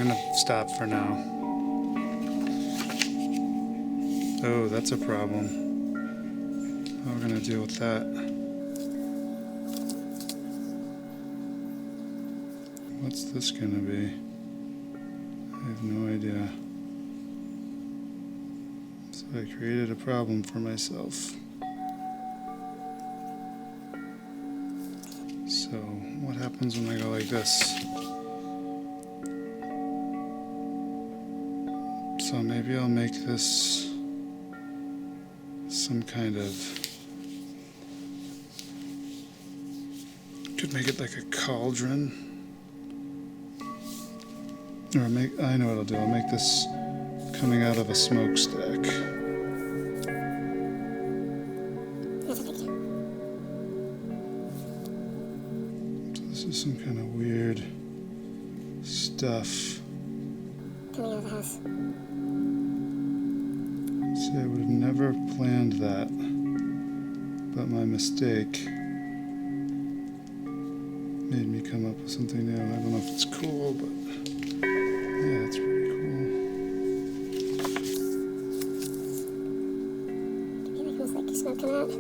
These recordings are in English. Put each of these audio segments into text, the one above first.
gonna stop for now. Oh, that's a problem. How are we gonna deal with that? What's this gonna be? I have no idea. So I created a problem for myself. So what happens when I go like this? So maybe I'll make this some kind of, could make it like a cauldron. Or I know what I'll do. I'll make this coming out of a smokestack. So this is some kind of weird stuff. Coming out of the house. See, I would have never planned that, but my mistake made me come up with something new. I don't know if it's cool, but yeah, it's pretty cool. I feel like it was like smoke coming out.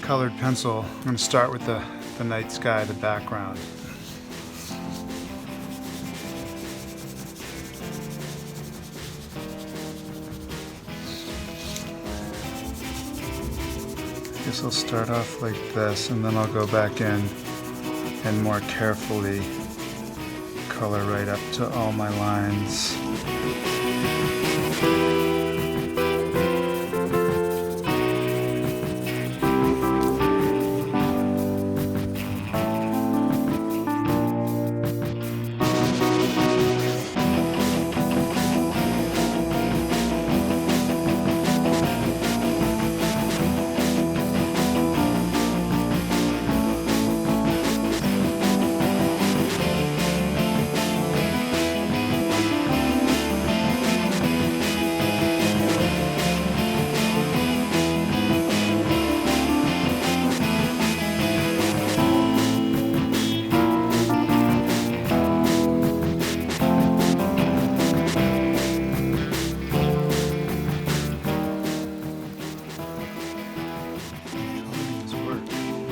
colored pencil, I'm going to start with the night sky, the background. I guess I'll start off like this, and then I'll go back in and more carefully color right up to all my lines.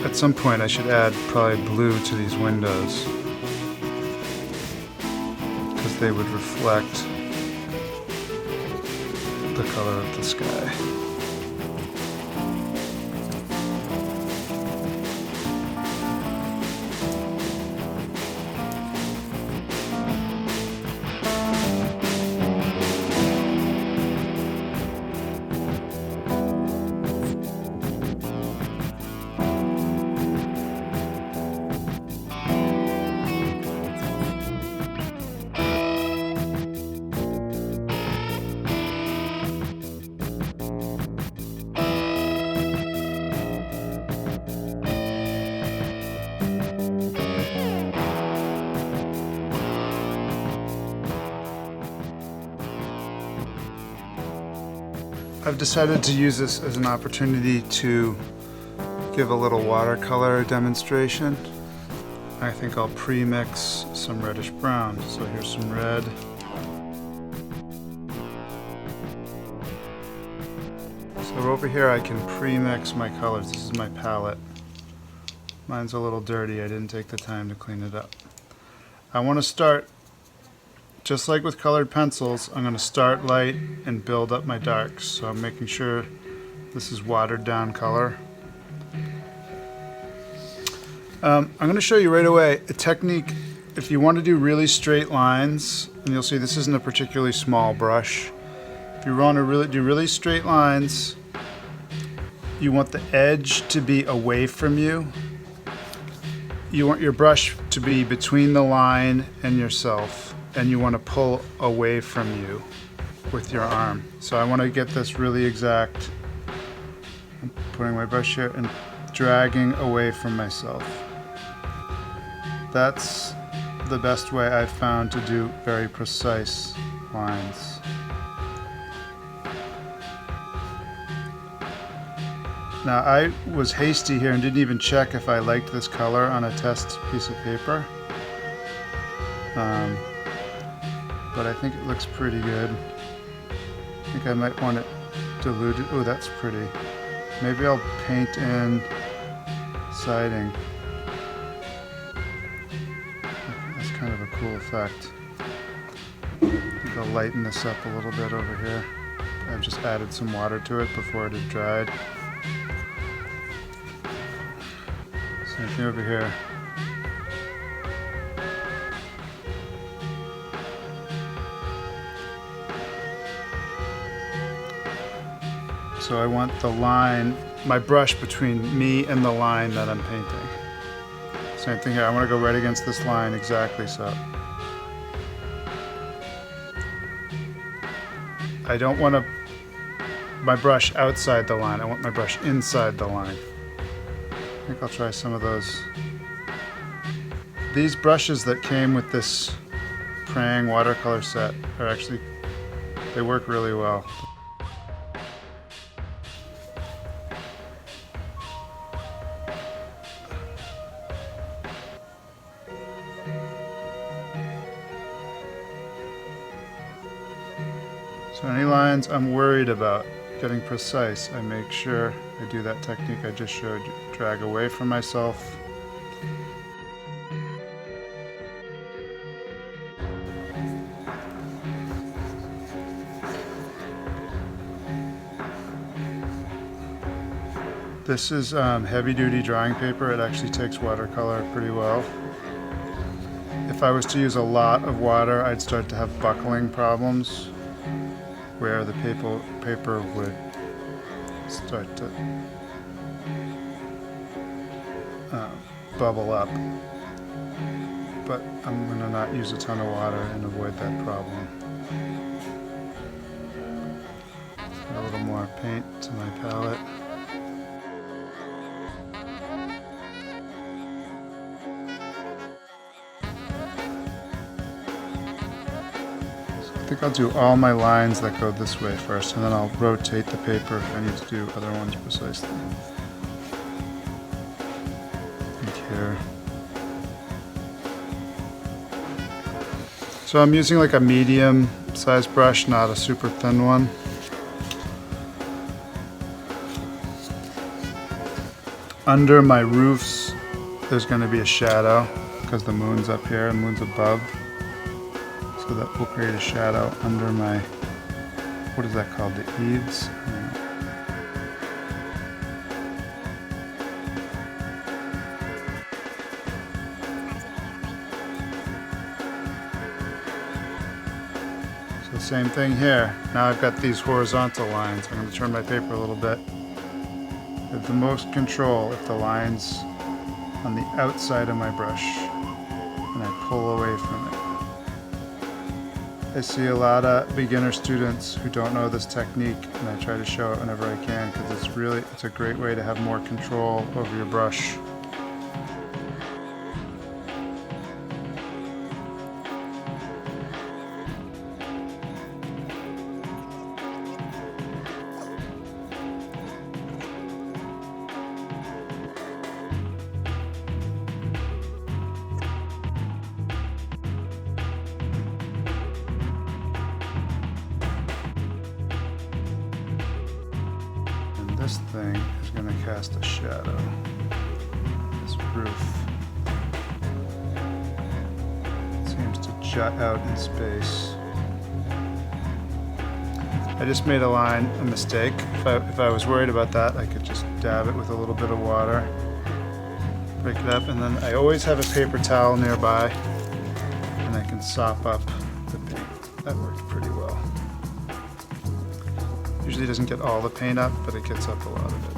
At some point I should add probably blue to these windows because they would reflect the color of the sky. I've decided to use this as an opportunity to give a little watercolor demonstration. I think I'll pre-mix some reddish brown. So here's some red. So over here I can pre-mix my colors. This is my palette. Mine's a little dirty. I didn't take the time to clean it up. I want to start, just like with colored pencils, I'm going to start light and build up my darks. So I'm making sure this is watered down color. I'm going to show you right away a technique if you want to do really straight lines, and you'll see this isn't a particularly small brush. If you want to do really straight lines, you want the edge to be away from you. You want your brush to be between the line and yourself. And you want to pull away from you with your arm. So I want to get this really exact. I'm putting my brush here and dragging away from myself. That's the best way I've found to do very precise lines. Now I was hasty here and didn't even check if I liked this color on a test piece of paper. But I think it looks pretty good. I think I might want it diluted. Oh, that's pretty. Maybe I'll paint in siding. That's kind of a cool effect. I think I'll lighten this up a little bit over here. I've just added some water to it before it had dried. Same thing over here. So I want the line, my brush between me and the line that I'm painting. Same thing here, I want to go right against this line exactly so. I don't want my brush outside the line, I want my brush inside the line. I think I'll try some of those. These brushes that came with this Prang watercolor set are actually, they work really well. So any lines I'm worried about getting precise, I make sure I do that technique I just showed you. drag away from myself. This is heavy-duty drawing paper. It actually takes watercolor pretty well. If I was to use a lot of water, I'd start to have buckling problems where the paper would start to bubble up. But I'm going to not use a ton of water and avoid that problem. Add a little more paint to my palette. I think I'll do all my lines that go this way first, and then I'll rotate the paper if I need to do other ones precisely. Like here. So I'm using like a medium size brush, not a super thin one. Under my roofs, there's going to be a shadow because the moon's up here and the moon's above. So that will create a shadow under my, what is that called, the eaves? So same thing here. Now I've got these horizontal lines. I'm going to turn my paper a little bit. With the most control if the line's on the outside of my brush and I pull away from it. I see a lot of beginner students who don't know this technique, and I try to show it whenever I can because it's a great way to have more control over your brush. This thing is going to cast a shadow. This roof seems to jut out in space. I just made a mistake. If I was worried about that, I could just dab it with a little bit of water, break it up, and then I always have a paper towel nearby, and I can sop up the paint. That worked pretty well. Usually doesn't get all the paint up, but it gets up a lot of it.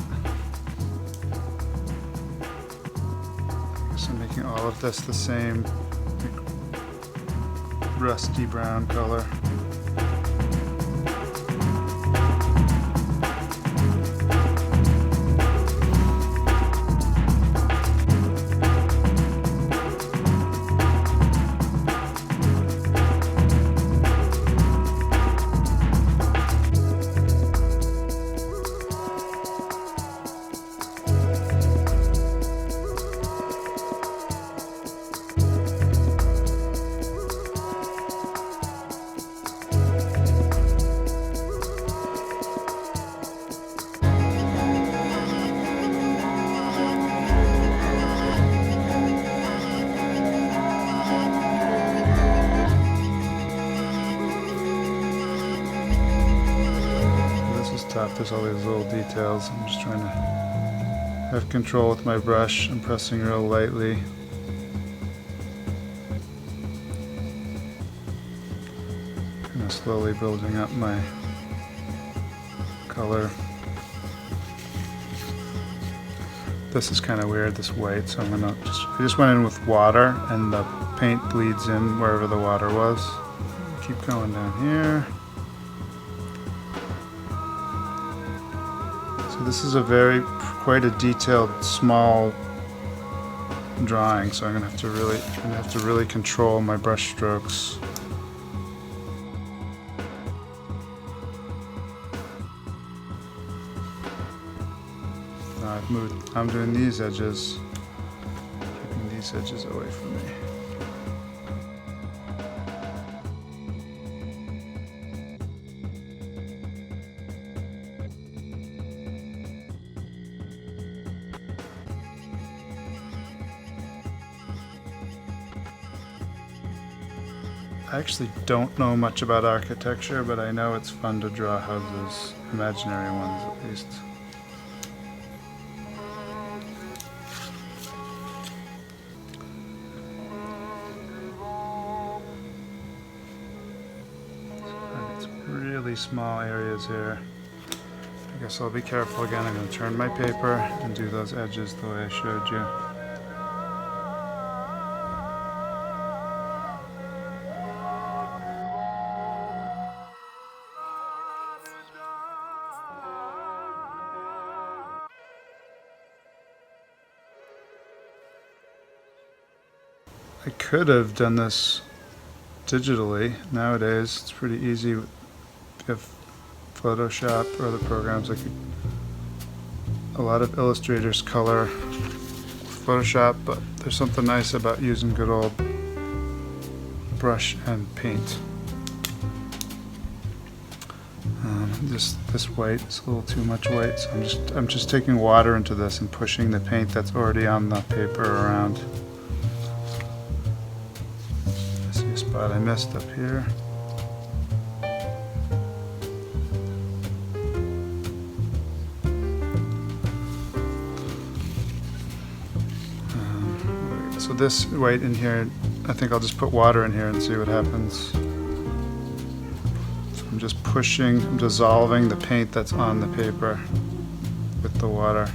I guess I'm making all of this the same rusty brown color. Tough. There's all these little details. I'm just trying to have control with my brush. I'm pressing real lightly. Kind of slowly building up my color. This is kind of weird, this white, so I just went in with water and the paint bleeds in wherever the water was. Keep going down here. So this is quite a detailed, small drawing. So I'm gonna have to really control my brush strokes. Now I'm doing these edges, keeping these edges away from me. I actually don't know much about architecture, but I know it's fun to draw houses, imaginary ones at least. It's really small areas here. I guess I'll be careful again. I'm going to turn my paper and do those edges the way I showed you. I could have done this digitally. Nowadays, it's pretty easy. If you have Photoshop or other programs, a lot of illustrators color Photoshop, but there's something nice about using good old brush and paint. This white is a little too much white, so I'm just taking water into this and pushing the paint that's already on the paper around. I see a spot I missed up here. So this white in here, I think I'll just put water in here and see what happens. So I'm just pushing, I'm dissolving the paint that's on the paper with the water.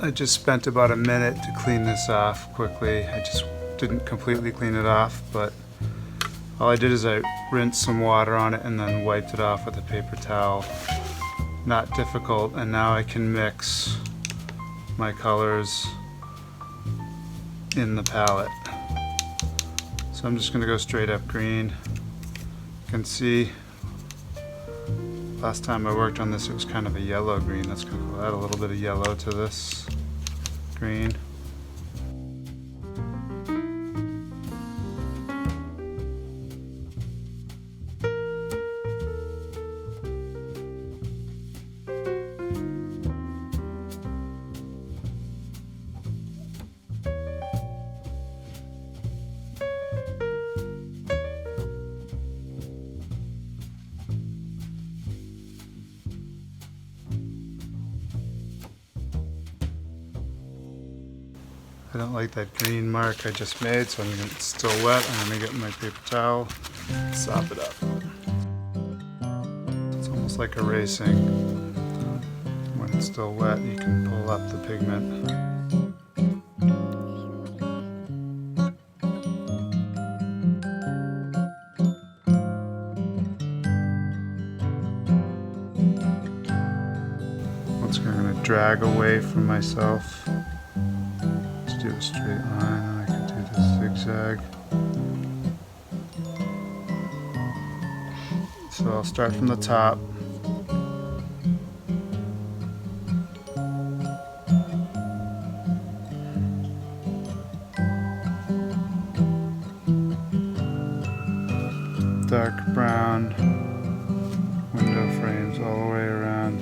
I just spent about a minute to clean this off quickly. I just didn't completely clean it off, but all I did is I rinsed some water on it and then wiped it off with a paper towel. Not difficult, and now I can mix my colors in the palette. So I'm just going to go straight up green. You can see last time I worked on this it was kind of a yellow green. That's going to add a little bit of yellow to this green. I don't like that green mark I just made, so it's still wet. I'm going to get my paper towel and sop it up. It's almost like erasing. When it's still wet, you can pull up the pigment. Once I'm going to drag away from myself. do a straight line, and I can do this zigzag. So I'll start from the top. Dark brown window frames all the way around.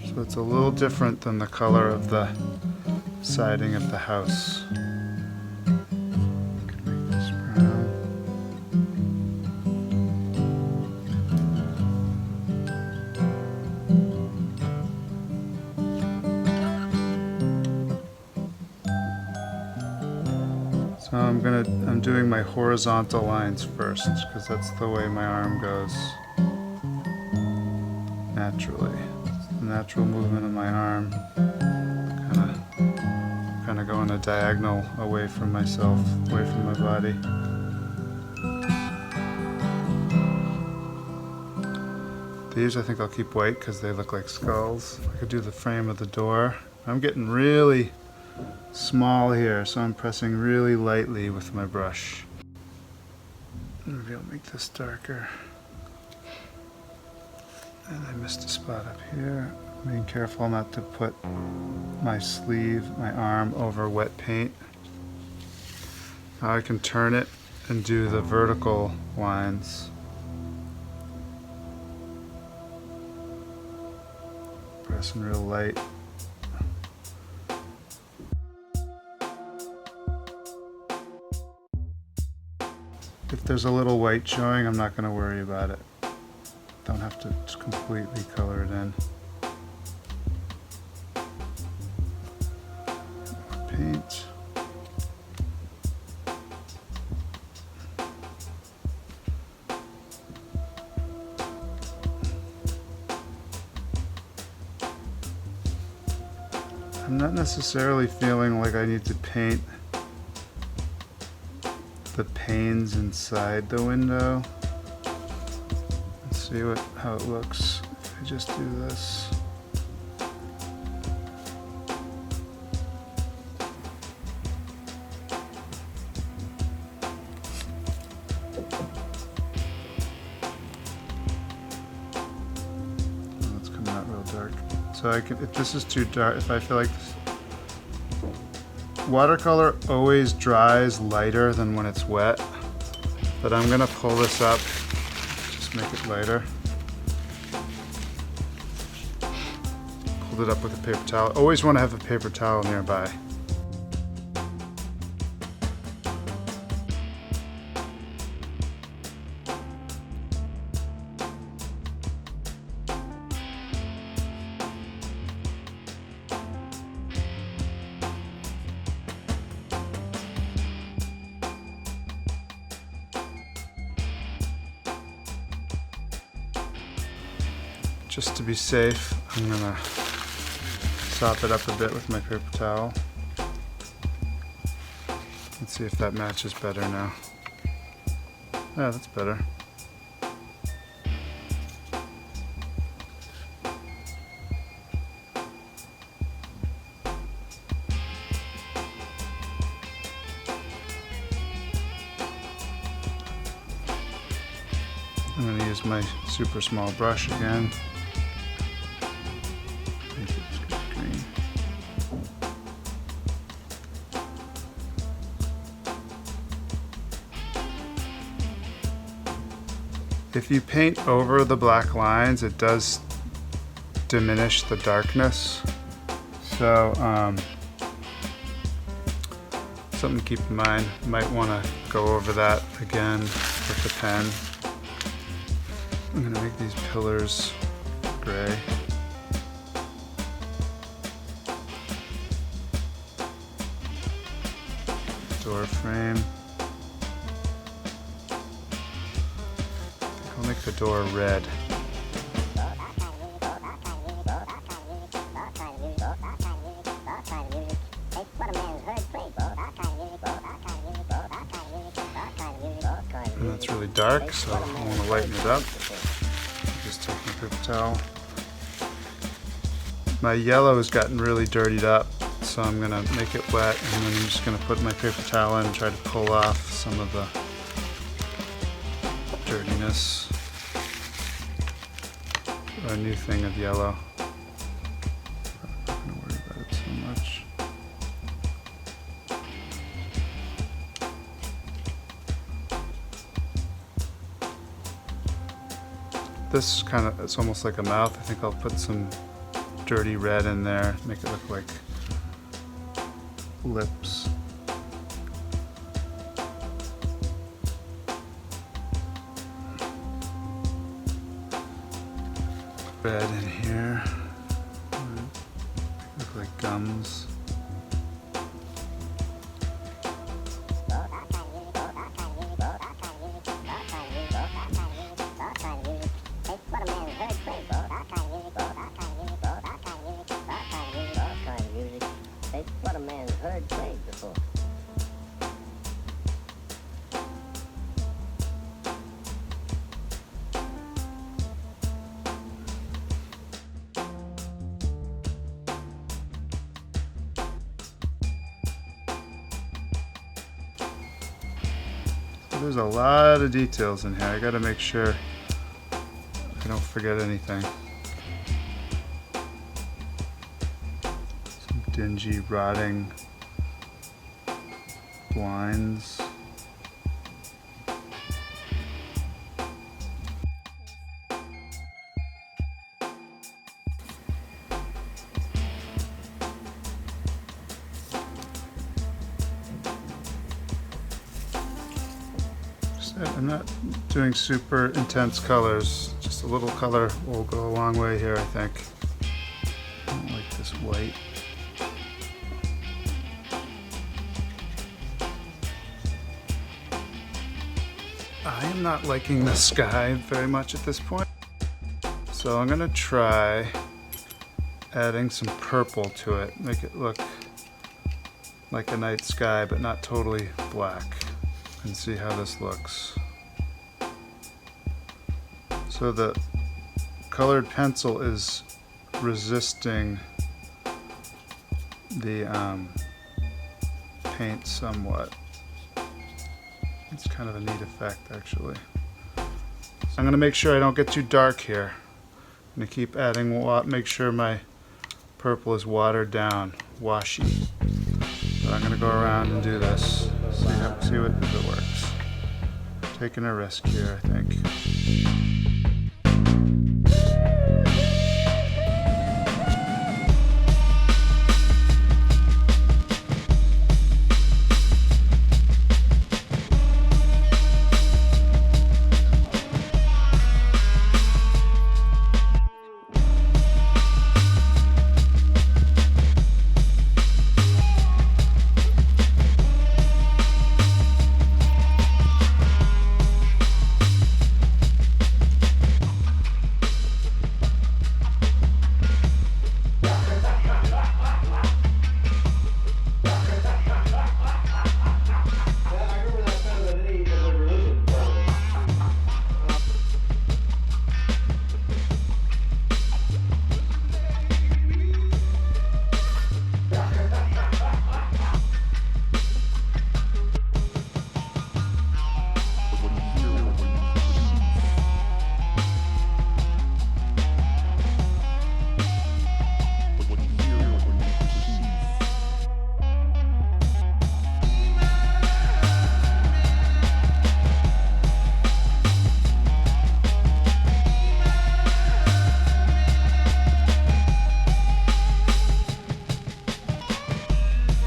So it's a little different than the color of the siding of the house. Can make this brown. So I'm doing my horizontal lines first because that's the way my arm goes naturally. It's the natural movement of my arm. Kind of going a diagonal away from myself, away from my body. These I think I'll keep white because they look like skulls. I could do the frame of the door. I'm getting really small here, so I'm pressing really lightly with my brush. Maybe I'll make this darker. And I missed a spot up here. Being careful not to put my sleeve, my arm over wet paint. Now I can turn it and do the vertical lines. Pressing real light. If there's a little white showing, I'm not going to worry about it. Don't have to just completely color it in. More paint. I'm not necessarily feeling like I need to paint the panes inside the window. Let's see how it looks if I just do this. Oh, it's coming out real dark. So I can, if this is too dark, if I feel like this, watercolor always dries lighter than when it's wet, but I'm gonna pull this up, just make it lighter. Pulled it up with a paper towel. Always want to have a paper towel nearby. Just to be safe, I'm gonna sop it up a bit with my paper towel. Let's see if that matches better now. Yeah, that's better. I'm gonna use my super small brush again. If you paint over the black lines, it does diminish the darkness. So, something to keep in mind. You might want to go over that again with the pen. I'm going to make these pillars gray. Door frame. I'll make the door red. dark, so I want to lighten it up. Just take my paper towel. My yellow has gotten really dirtied up, so I'm going to make it wet, and then I'm just going to put my paper towel in and try to pull off some of the dirtiness. A new thing of yellow. I'm not going to worry about it so much. This kind of, it's almost like a mouth. I think I'll put some dirty red in there, make it look like lips. Red in here, look like gums. There's a lot of details in here. I gotta make sure I don't forget anything. Some dingy, rotting blinds. I'm not doing super intense colors, just a little color will go a long way here, I think. I don't like this white. I am not liking the sky very much at this point, so I'm gonna try adding some purple to it, make it look like a night sky but not totally black, and see how this looks. So the colored pencil is resisting the paint somewhat. It's kind of a neat effect, actually. So I'm going to make sure I don't get too dark here. I'm going to keep adding, make sure my purple is watered down, washy. But I'm going to go around and do this, see if it works. Taking a risk here, I think.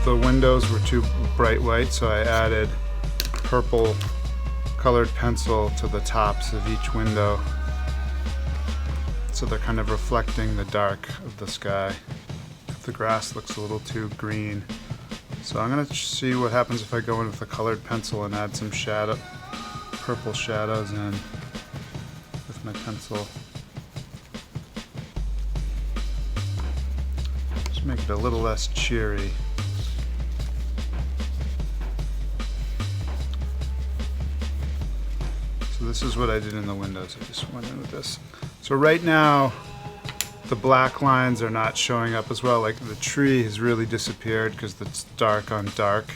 The windows were too bright white, so I added purple colored pencil to the tops of each window, so they're kind of reflecting the dark of the sky. The grass looks a little too green, so I'm going to see what happens if I go in with a colored pencil and add some shadow, purple shadows in with my pencil. Just make it a little less cheery. So this is what I did in the windows. I just went in with this. So right now, the black lines are not showing up as well. Like the tree has really disappeared because it's dark on dark.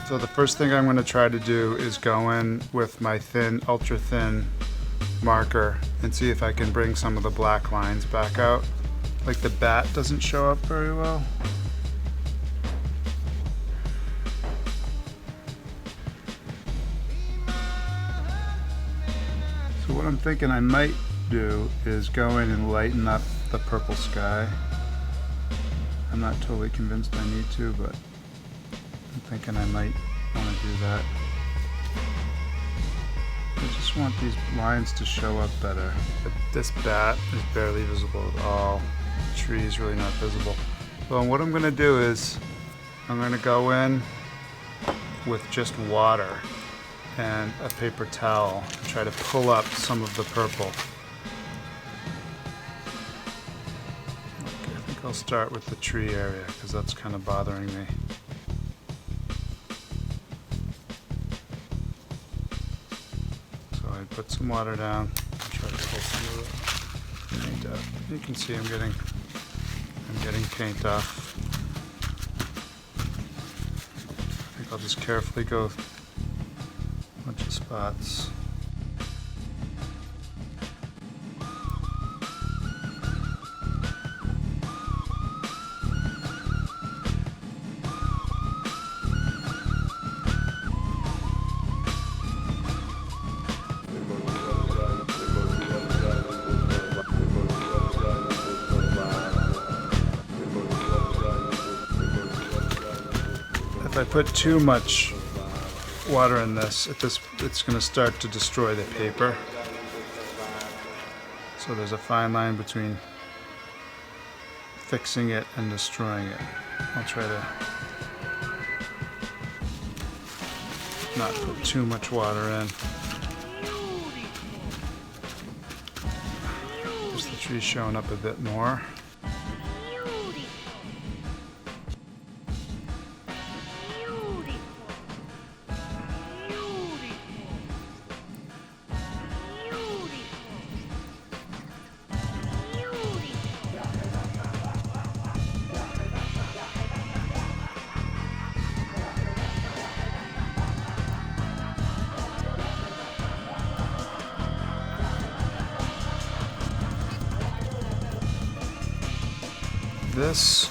So the first thing I'm going to try to do is go in with my thin, ultra thin marker and see if I can bring some of the black lines back out. Like the bat doesn't show up very well. So what I'm thinking I might do is go in and lighten up the purple sky. I'm not totally convinced I need to, but I'm thinking I might want to do that. I just want these lines to show up better. But this bat is barely visible at all. The tree is really not visible. So what I'm going to do is I'm going to go in with just water and a paper towel and try to pull up some of the purple. Okay, I think I'll start with the tree area because that's kind of bothering me. So I put some water down and try to pull some of the paint up. You can see I'm getting paint off. I think I'll just carefully go a bunch of spots. If I put too much water in this, it's going to start to destroy the paper. So there's a fine line between fixing it and destroying it. I'll try to not put too much water in. Just the tree showing up a bit more. This,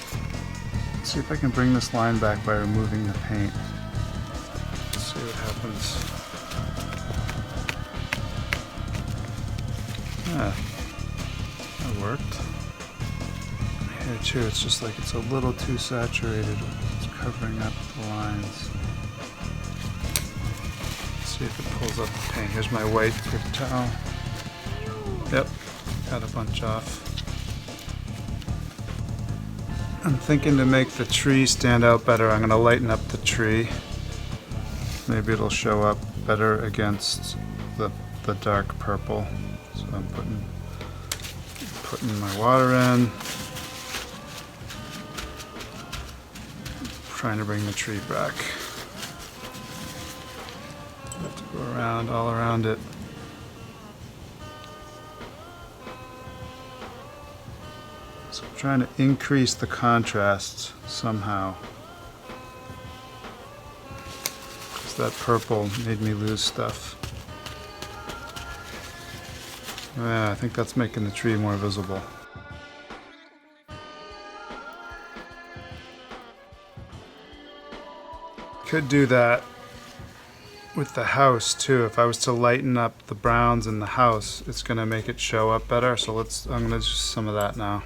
let's see if I can bring this line back by removing the paint. Let's see what happens. Yeah, that worked. Here too, it's just like it's a little too saturated. It's covering up the lines. Let's see if it pulls up the paint. Here's my white paper towel. Yep, got a bunch off. I'm thinking to make the tree stand out better, I'm going to lighten up the tree. Maybe it'll show up better against the dark purple. So I'm putting my water in. Trying to bring the tree back. I have to go around, all around it. So I'm trying to increase the contrast somehow. Because that purple made me lose stuff. Yeah, I think that's making the tree more visible. Could do that with the house too. If I was to lighten up the browns in the house, it's going to make it show up better. So I'm going to do some of that now.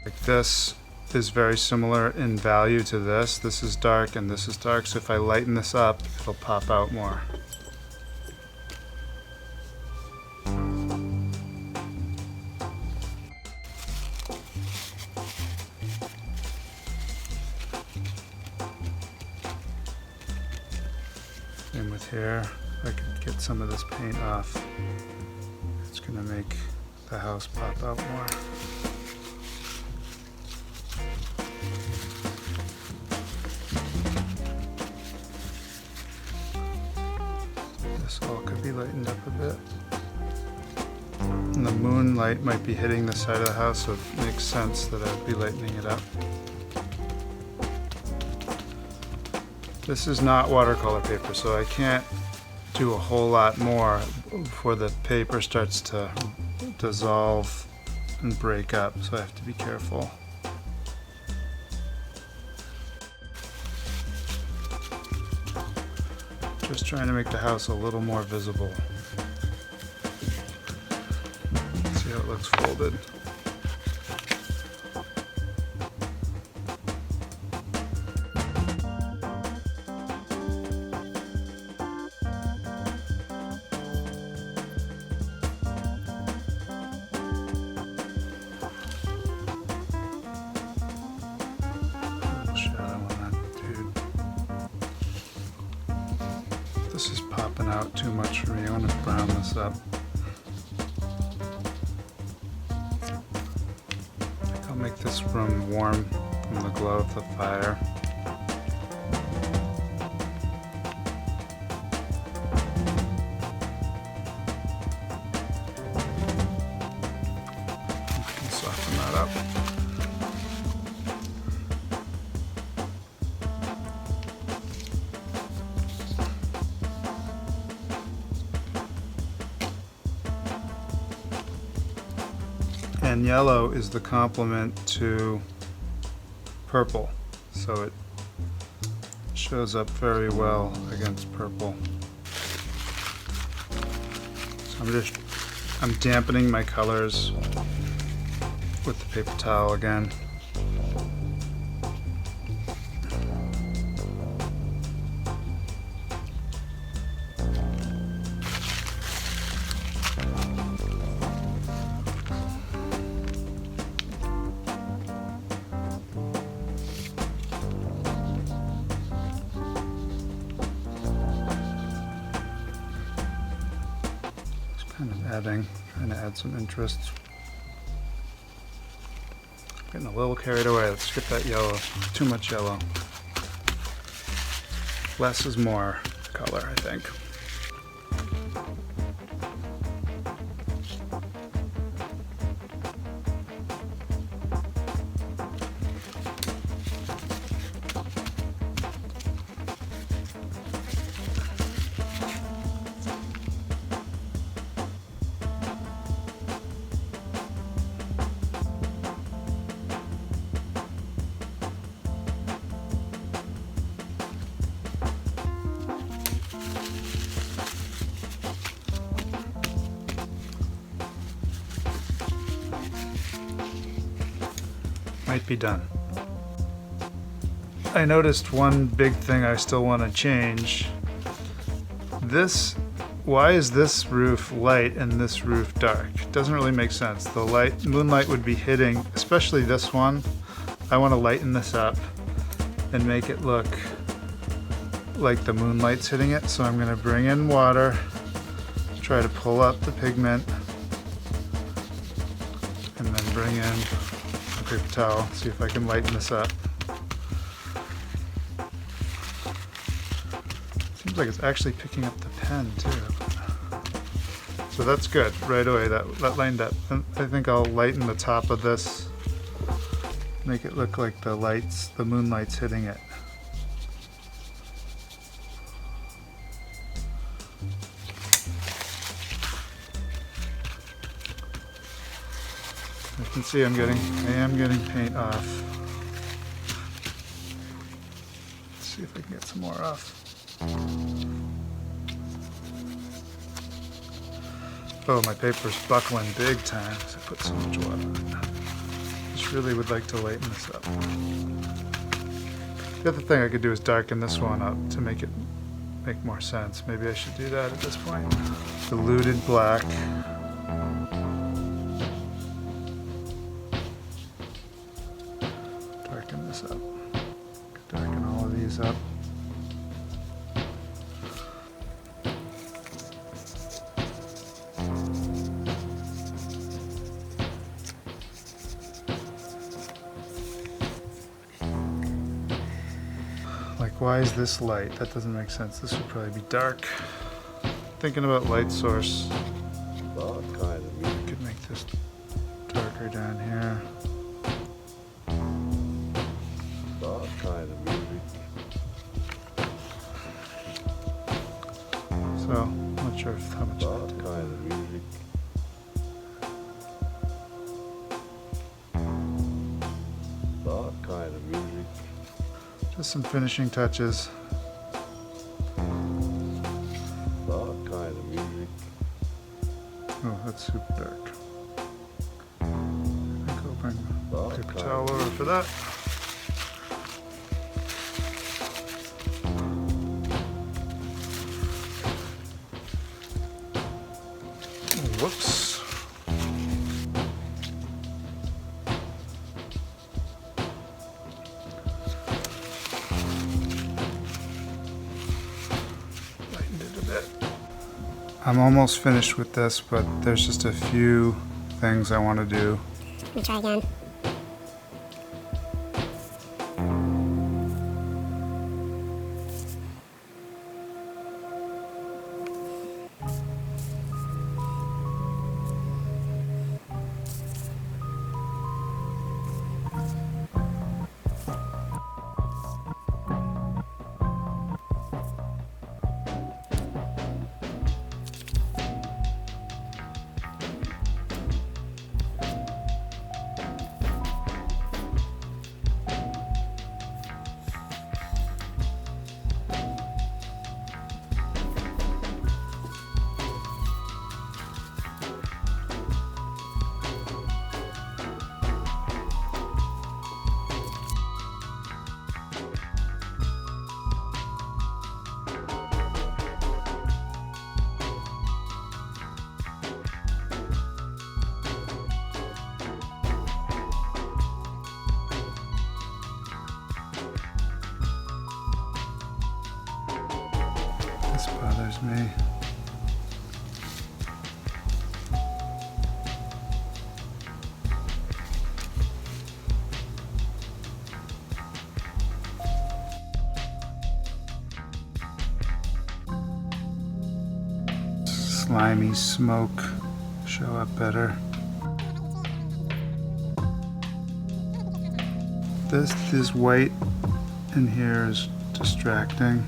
Like this is very similar in value to this. This is dark and this is dark, so if I lighten this up, it'll pop out more. Same with here. If I could get some of this paint off, it's going to make the house pop out more. This all could be lightened up a bit. And the moonlight might be hitting the side of the house, so it makes sense that I'd be lightening it up. This is not watercolor paper, so I can't do a whole lot more before the paper starts to dissolve and break up, so I have to be careful. Just trying to make the house a little more visible. See how it looks folded. This is popping out too much for me. I want to brown this up. I'll make this room warm from the glow of the fire. I can soften that up. And yellow is the complement to purple, so it shows up very well against purple. So I'm dampening my colors with the paper towel again. Kind of trying to add some interest. Getting a little carried away. Let's get that yellow. Too much yellow. Less is more color, I think. Might be done. I noticed one big thing I still want to change. Why is this roof light and this roof dark? It doesn't really make sense. The moonlight would be hitting, especially this one. I want to lighten this up and make it look like the moonlight's hitting it. So I'm going to bring in water, try to pull up the pigment, and then bring in paper towel, see if I can lighten this up. Seems like it's actually picking up the pen too. So that's good, right away, that lined up. And I think I'll lighten the top of this, make it look like the moonlight's hitting it. You can see I am getting paint off. Let's see if I can get some more off. Oh, my paper's buckling big time because I put so much water on it. Just really would like to lighten this up. The other thing I could do is darken this one up to make it make more sense. Maybe I should do that at this point. Diluted black. Darken this up. Darken all of these up. why is this light? That doesn't make sense. This would probably be dark. Thinking about light source. That kind of music. Could make this darker down here. That kind of music. So, I'm not sure how much That kind of music. That kind of music. Just some finishing touches. That kind of music. Oh, that's super dark. I think I'll bring the paper towel over for that. Whoops. Lightened it a bit. I'm almost finished with this, but there's just a few things I want to do. Let me try again. This bothers me. Slimy smoke show up better. This white in here is distracting.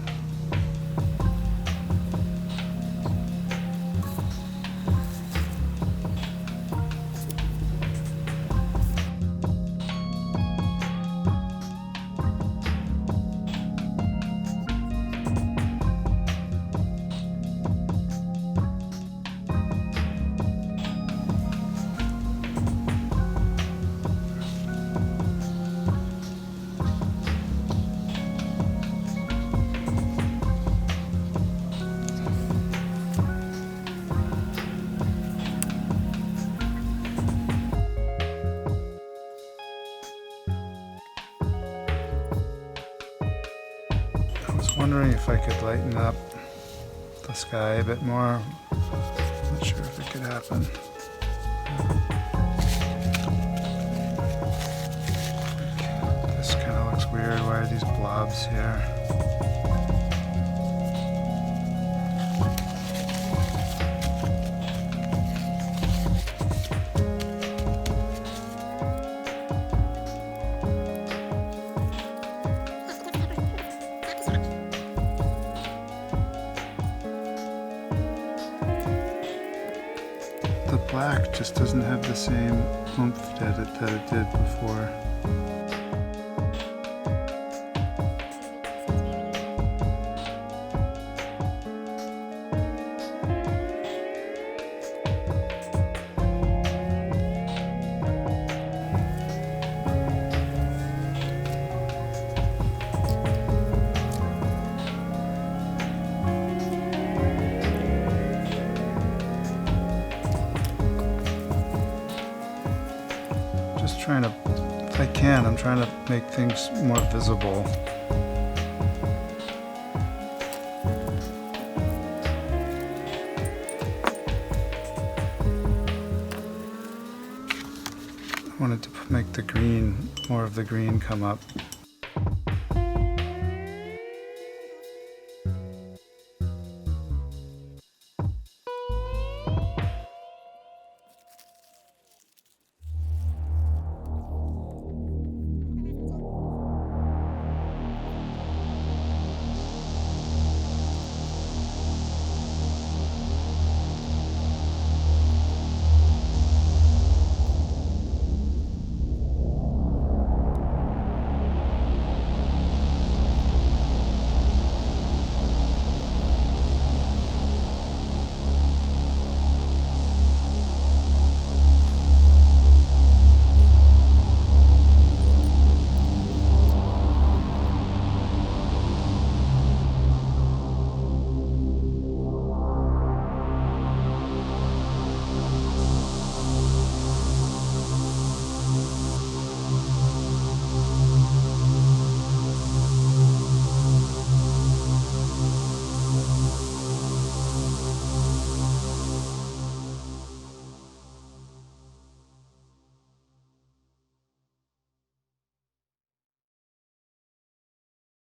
I was wondering if I could lighten up the sky a bit more. Not sure if it could happen. This kind of looks weird. Why are these blobs here? The black just doesn't have the same oomph that it did before. Trying to, if I can, I'm trying to make things more visible. I wanted to make the green, more of the green come up.